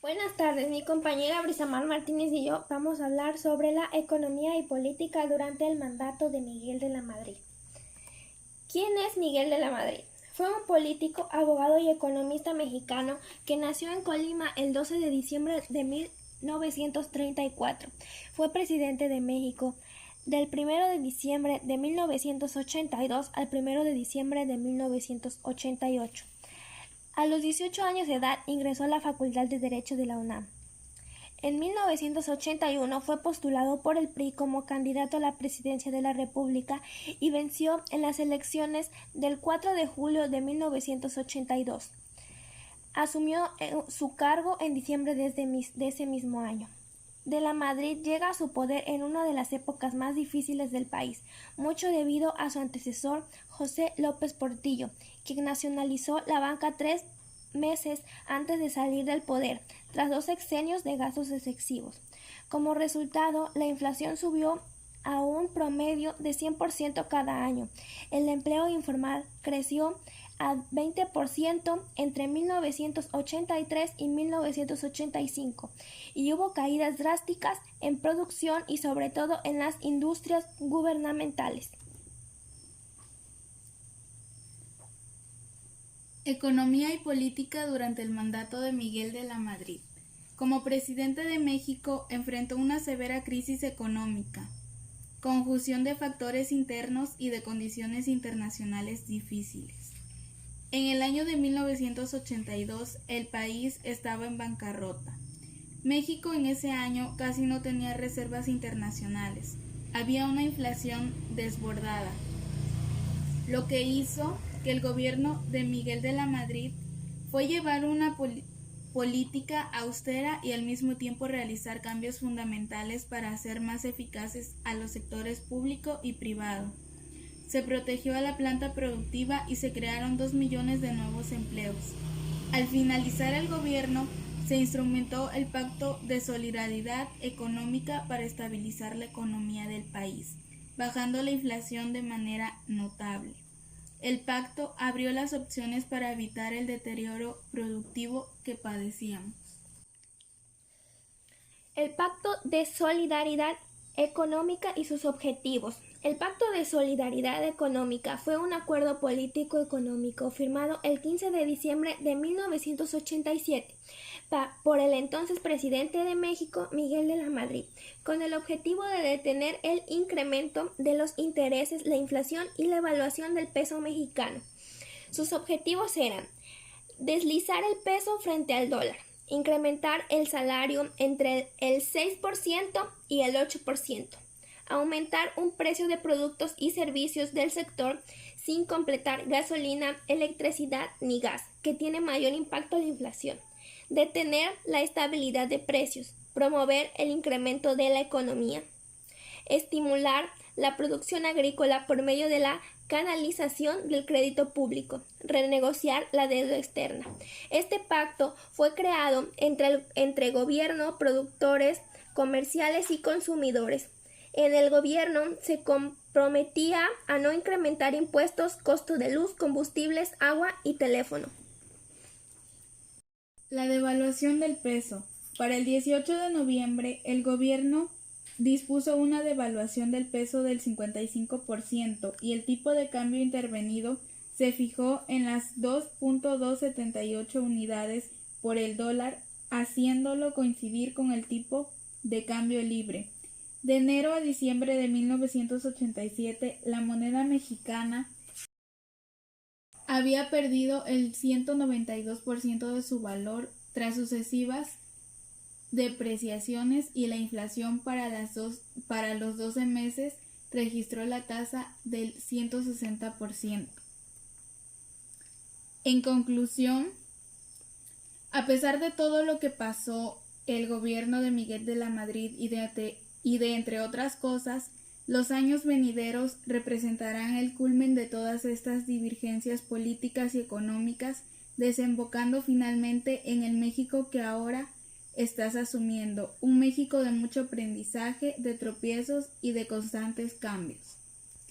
Buenas tardes, mi compañera Brisamar Martínez y yo vamos a hablar sobre la economía y política durante el mandato de Miguel de la Madrid. ¿Quién es Miguel de la Madrid? Fue un político, abogado y economista mexicano que nació en Colima el 12 de diciembre de 1934. Fue presidente de México del 1 de diciembre de 1982 al 1 de diciembre de 1988. A los 18 años de edad ingresó a la Facultad de Derecho de la UNAM. En 1981 fue postulado por el PRI como candidato a la presidencia de la República y venció en las elecciones del 4 de julio de 1982. Asumió su cargo en diciembre de ese mismo año. De la Madrid llega a su poder en una de las épocas más difíciles del país, mucho debido a su antecesor José López Portillo, quien nacionalizó la banca 3 meses antes de salir del poder, tras 2 sexenios de gastos excesivos. Como resultado, la inflación subió a un promedio de 100% cada año. El empleo informal creció a 20% entre 1983 y 1985 y hubo caídas drásticas en producción y sobre todo en las industrias gubernamentales. Economía y política durante el mandato de Miguel de la Madrid. Como presidente de México enfrentó una severa crisis económica, conjunción de factores internos y de condiciones internacionales difíciles. En el año de 1982 el país estaba en bancarrota. México en ese año casi no tenía reservas internacionales. Había una inflación desbordada, lo que hizo que el gobierno de Miguel de la Madrid fue llevar una política austera y al mismo tiempo realizar cambios fundamentales para hacer más eficaces a los sectores público y privado. Se protegió a la planta productiva y se crearon 2 millones de nuevos empleos. Al finalizar el gobierno, se instrumentó el Pacto de Solidaridad Económica para estabilizar la economía del país, bajando la inflación de manera notable. El pacto abrió las opciones para evitar el deterioro productivo que padecíamos. El Pacto de Solidaridad Económica y sus objetivos. El Pacto de Solidaridad Económica fue un acuerdo político-económico firmado el 15 de diciembre de 1987 por el entonces presidente de México, Miguel de la Madrid, con el objetivo de detener el incremento de los intereses, la inflación y la evaluación del peso mexicano. Sus objetivos eran deslizar el peso frente al dólar, incrementar el salario entre el 6% y el 8%, aumentar un precio de productos y servicios del sector sin completar gasolina, electricidad ni gas, que tiene mayor impacto a la inflación, detener la estabilidad de precios, promover el incremento de la economía, estimular la producción agrícola por medio de la canalización del crédito público, renegociar la deuda externa. Este pacto fue creado entre gobierno, productores, comerciales y consumidores. En el gobierno se comprometía a no incrementar impuestos, costo de luz, combustibles, agua y teléfono. La devaluación del peso. Para el 18 de noviembre, el gobierno dispuso una devaluación del peso del 55% y el tipo de cambio intervenido se fijó en las 2.278 unidades por el dólar, haciéndolo coincidir con el tipo de cambio libre. De enero a diciembre de 1987, la moneda mexicana había perdido el 192% de su valor tras sucesivas depreciaciones y la inflación para los 12 meses registró la tasa del 160%. En conclusión, a pesar de todo lo que pasó el gobierno de Miguel de la Madrid y de entre otras cosas, los años venideros representarán el culmen de todas estas divergencias políticas y económicas, desembocando finalmente en el México que ahora estás asumiendo, un México de mucho aprendizaje, de tropiezos y de constantes cambios.